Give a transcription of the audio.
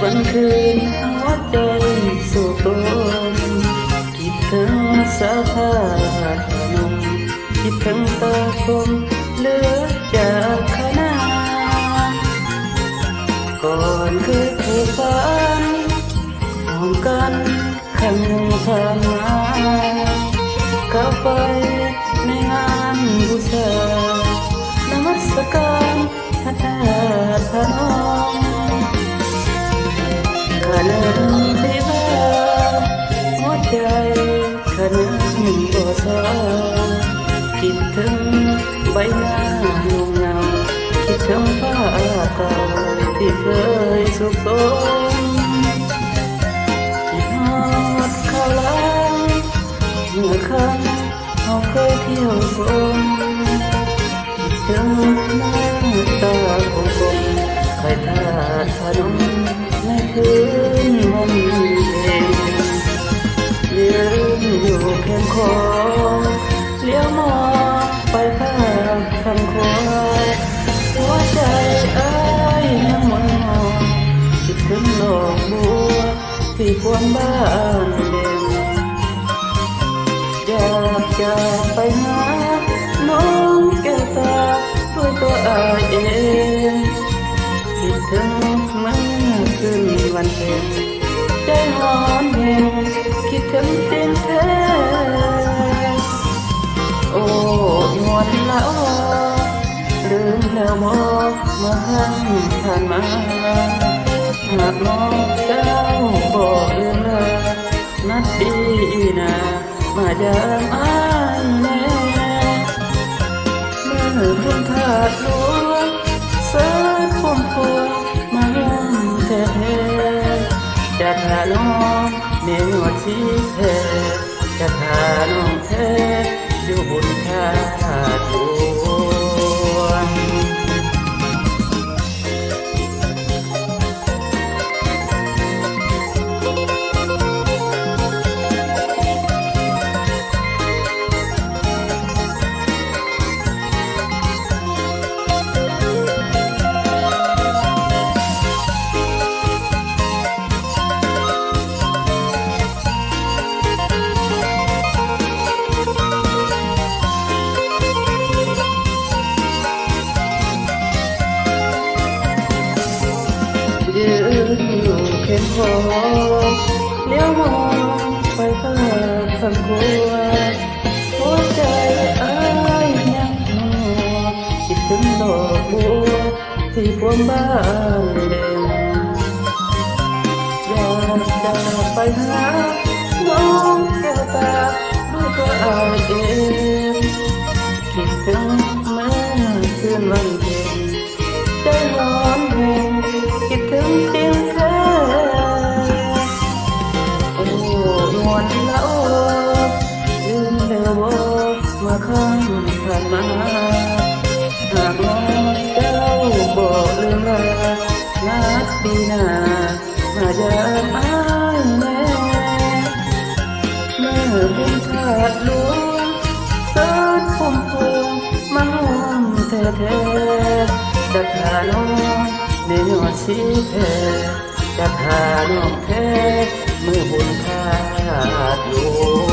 วันคืนหัวใจสู่ตนคิดถึงสาวผ้าขนมคิดถึงตาคมเหลือจากขนาก่อนเคยผูกพันหอมกันครั้งหนึ่งผ่านมาเข้าไปในงานบูชานมัสการพระธาตุพนมข้านึกได้ว่าหัวใจข้านึกบ่เศร้าคิดถึงใบหน้าเงาเงาคิดถึงผ้าเก่าที่เคยสุขสมคิดฮอดข้าวหลังเมื่อครั้งเราเคยเที่ยวชมคิดถึงหน้าตาคมคมใครทาสพนมในคืนวันเพ็ญยืนอยู่แคมป์ของเลี้ยวมองไปข้างฝั่งขวาหัวใจอ้ายยังหม่นหมองคิดถึงดอกบัวที่ควรบ้านเด่นอยากจะไปหาน้องแก้วตาด้วยตัวอายเองคิดถึงเมื่อคืนวันเพ็ญใจร้อนเย็นคิดถึงจริงแท้โอ้ยวนละอ้อลืมแล้วบอกมาหันผ่านมาหากน้องเจ้าบอกลืมเลยนัดดีนะมาเดิมอ้ายแน่เมื่อคุณถาดหลวงเสิร์ชพุ่มพวงมาเงินแท้จะพาน้องเนื้อชีแท้จะพาน้องแท้อยู่บนถาดหลวงยืนอยู่เข้มข้นเลี้ยวมองไปข้างฝั่งขวาหัวใจอ้ายยังหอคิดถึงดอกบัวที่พวงบ้านเด่นอยากจะไปหาน้องแก้วตาด้วยตัวอายเองคิดถึงเมื่อคืนวันเพ็ญใจร้อนแรงคิดถึงจริงแท้โอ้นวลละโอ้ลืมแล้วบอกมาข้างผ่านมาหากน้องเจ้าบอกลืมเลยนัดปีหน้ามาเดิมอ้ายแน่เมื่อคุณถาดหลวงเสิร์ชพุ่มพวงมาหอมแท้ๆจะพาน้องในหอดสีแท้จะพาน้องแท้เมื่อบุญขาดหลวง